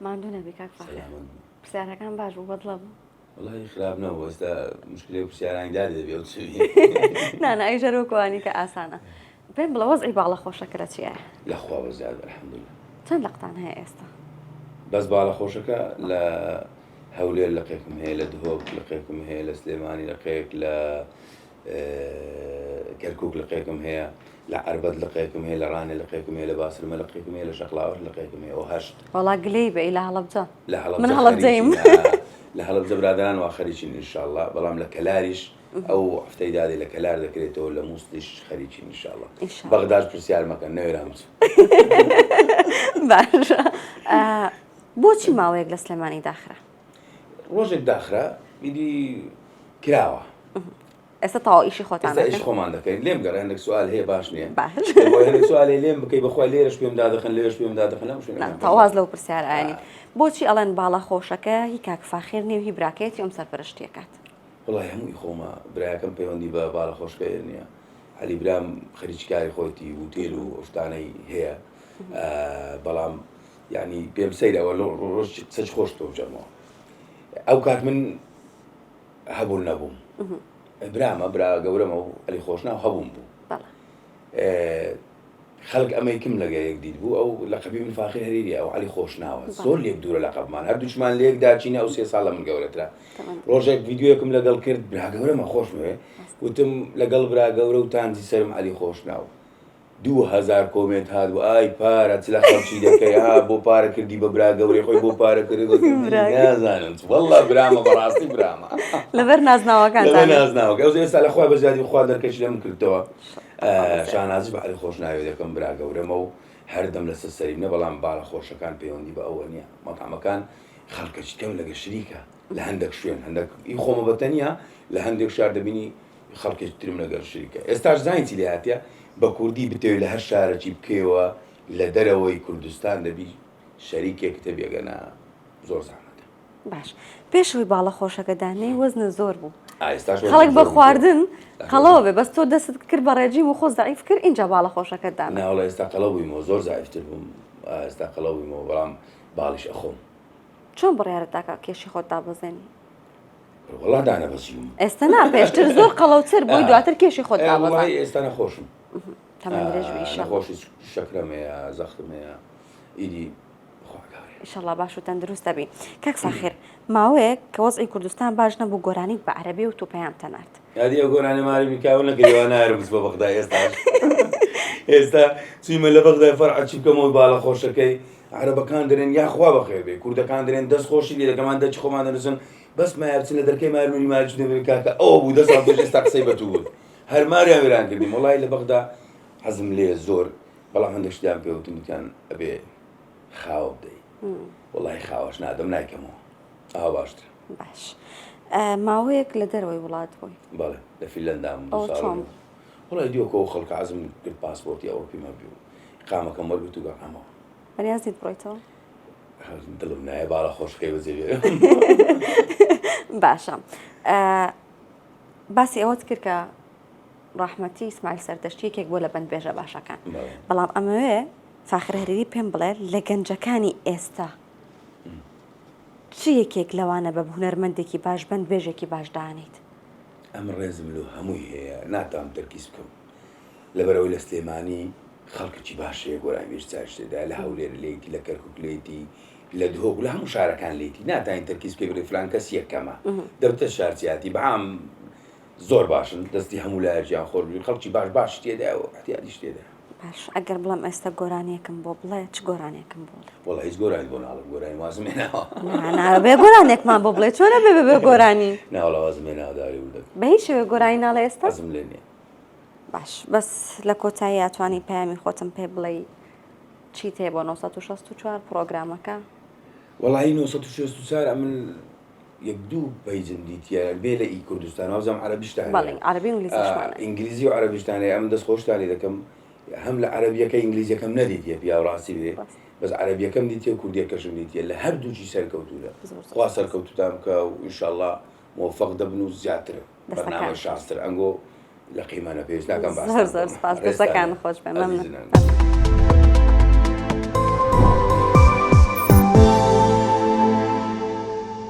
ماندوو نەبی کاک فاخر پرسیارەکان باش بوو بەدڵە بوو والله خراپ نەبوو ئێستا مشکلەی پرسیارانیدا دەبێت چی نانە ئەی ژەرۆکوانی کە ئاسانە پێم بڵە وەزعی باڵەخۆشەکەرە چییە لەخوا بەزیاد الحەمدولله چەند لەقتان هەیە ئێستا بەس باڵەخۆشەکە لە هەولێر لەقێکم هەیە لە دهۆک لەقێکم هەیە لە سلێمانی لەقێک لە کەرکووک لەقێکم هەیە لە عەربەد لەقێکم هەیە لە ڕانێ لەقێکم هەیە لە باسرمە لەقێکم هەیە لە شەقڵاوەش لەقێکم هەیە ئەو هەشت وەڵا گلەی بە لە هەڵەبجە لە من هەڵەبجەیم لە هەڵەبجە برادران وا خەریکین ئینشاءالله بەڵام لە کەلاریش ئەو هەفتەی دادی لە کەلار دەکرێتەوە لە مووسڵیش خەریکین ئینشاءالله بەغداد پرسیار مەکەن نەوێرام باشە بۆچی ماوەیەک لە سلێمانی داخرا ڕۆژێک داخرا میدی کراوە ئێستا تاوا ئیشی خۆتان ئیش خۆمان دەکەین لێم گەڕێ هەندێک سوال هەیە باش نییە باش هەندێک سوالی لێم بکەی بەخوای لێرەش پێم دادەخن لێرەش پێم دادەخن لەم شوێنە تەواز لەو پرسیارایانی بۆچی ئەڵێن باڵەخۆشەکە هی کاک فاخر نێو هی براکەتی ئەم سەرپەرشتیەکات وڵای هەمووی خۆمە برایەکەم پەیوەندی بە باڵەخۆشکە نییە عەلی برام خەریککاری خۆیتی وتێل و ئەو شتانەی هەیە بەڵام یعنی پێم سەیرەوە ڕۆژ سەج خۆش تۆ جەمەوە ئەو کات من هەبوو نەبووم برامە برا گەورەمە و عەلی خۆشناو هەبووم بوو خەڵک ئەمەی کم لەگە یەک دیت بوو ئەو لەقەبی من فاخر هەریری ئەو عەلی خۆشناوە زۆر لێک دوورە لەقەبمان هەردووچمان لێک داچینە ئەو 3 ساڵە من گەورەترا ڕۆژێک ڤیدیۆیەکم لەگەڵ کرد برا گەورەمە خۆشمێ وتم لەگەڵ برا گەورە و تانجی سەرم عەلی خۆشناو 2000 کۆمنت هات بوو ئای پارە چ لە خەڵکی دەکەی ها بۆ پارە کردی بە برا گەورەی خۆی بۆ پارە کردی نازانم وەڵڵا برامە بەڕاستی برامە لەبەر نازناوەکانتان نازناوەکە ئەو ئێستا لەخوا بەزیادی خوا دەرکەچی لەم کردەوە شانازی بە عەلی خۆشناوی دەکەم برا گەورەمە و هەردەم لەسەر سەرینە بەڵام باڵەخۆشەکان پەیوەندی بە ئەوە نییە مەقامەکان خەڵکەچی کەم لەگە شریکە لە هەندێک شوێن هەندێک ئی خۆمە بەتەنیا لە هەندێک شار دەبینی خەڵکێکی ترم لەگەڵ شریکە ئێستاش زانیتی لێ هاتیە بە کوردی بتەوێت لە هەر شارێکی بکەوە لە دەرەوەی کوردستان دەبی شەریکێکتە بێگەنە زۆر زەحمەتە باش پێشەوەی باڵەخۆشەکە دانەی وەزنە زۆر بوو ئێستاش خەڵک بە خواردن قەڵەوە بێ بەس تۆ دەست کرد بە ڕێجیم و خۆ زەعیف کرد اینجا باڵەخۆشەکەت دانا ناوڵە ئێستا قەڵەو بوویمەوە زۆر زایفتر بووم ئێستا قەڵەو بوویمەوە بەڵام باڵیش ئەخۆم چۆن بڕیارەت داکا کێشی خۆت دابەزێنی وەڵا دانەبەسیم ئێستا نا پێشتر زۆر قەڵەوتر بووی دواتر کێشی خۆت دابەزانی ئێستا نەخۆشم نەخۆشی شەکرەمەیە زەختمەیە ئیدی ئینشەڵڵا باش و تەندروست دەبی کاک فاخر ماوەیەک کە وەزعی کوردستان باش نەبوو گۆرانی بە عەرەبی و تۆ پەیام تەنارد یادی ئەو گۆرانی ماری میکاو نەکردەوە نایرمز بە بەغدا ئێستا چوویمە لە بەغدای فەرعە چی بکەمەوە باڵەخۆشەکەی عەرەبەکان دەرێن یاخوا بەخێر بێ کوردەکان دەرێن دەست خۆشی لێ دەکەمان دەچ خۆمان دەنووسن بەس مایە بچن لە دەرکەی مارمونی ماری چوونە بێ کاکە ئەوە بوو 10 ساڵ پێش ئێستا قسەی بەتوو بود هەر ماریان وێران کردیم وەڵای لە بەغدا حەزم لێ زۆر بەڵام هەندێک شتیان پێوتم وتیان ئەبێ خاوە بدەی وەڵای خاوەش نادەم نایکەمەوە ئاوا باشترە باش ماوەیەک لە دەرەوەی وڵات بووی بەڵێ لە فینلەندام وەڵای دیوەکەوە خەڵکە حەزم کرد پاسپۆرتی ئەوروپیمە بێ و قامەکەم وەرگرت و گەڕامەوە بەنیازیت بڕۆیتەوە دڵم نایە باڵەخۆشەکەی بەجێ باشە باسی ئەوەت کرد کە ڕاحمەتی ئیسماعیل سەردەشتیەکێک بۆ لە بەندبێژە باشەکان بەڵام ئەمەوێ فاخر هەریری پێم بڵێ لە گەنجەکانی ئێستا چی یەکێک لەوانە بە هونەرمەندێکی باش بەندبێژێکی باش دانیت ئەم ڕێزم لەو هەمووی هەیە ناتوانم تەرکیز بکەم لەبەرەوەی لە سلێمانی خەڵکێکی باشەیە گۆرانی بێژ چاشتێدا لە هەولێر لێیتی لە کەرکووک لێیتی لە دهۆک لە هەموو شارەکان لێیتی ناتوانین تەرکیز بکەی بڵێ فلان کەس یەکەمە دەبتە شارچیاتی بەعام زۆر باشن دەستی هەموو لایەکیان خۆر بێ خەڵکی باش تێدایەوە احتیاجیش تێدا باش ئەگەر بڵم ئێستا گۆرانیەکم بۆ بڵێ چ گۆرانێکم بۆ وەڵا هیچ گۆرانی بۆ ناڵم گۆرانی وازم هێناوە بێ گۆرانێکمان بۆ بڵێ چۆنە بێ بێ گۆرانی ناوەڵا وازم هێناوە داری وردەک بە هیچ شێوێ گۆرانی ناڵێ ئێستا حەزم لێ نییە باش بەس لە کۆتایی ئەتوانی پەیامی خۆتم پێ بڵێ چیت هەیە بۆ 964 پرۆگرامەکە وەڵی 964 من یەک دوو پەیجم دیتیە بێ لە ئی کوردستان وازم عەرەبیشتان عەرەبی ئینگلیزیشمانە ئینگلیزی و عەرەبیشتانەیە ئەم دەست خۆشتانی دەکەم هەم لە عەرەبیەکە ئینگلیزیەکەم نەدیتیە پیا ڕاستی بێ بەس عەرەبیەکەم دیتیە کوردیەکەشم دیتیە لە هەردووچی سەرکەوتووە خوا سەرکەوتوتان بکە و ئینشاءڵڵا موفق دەبن و زیاتر بەرنامە شاستر ئەنگۆ لە قیمانە پێویست ناکەم باس زۆر سپاس دەستەکان خۆش بێ مەمنون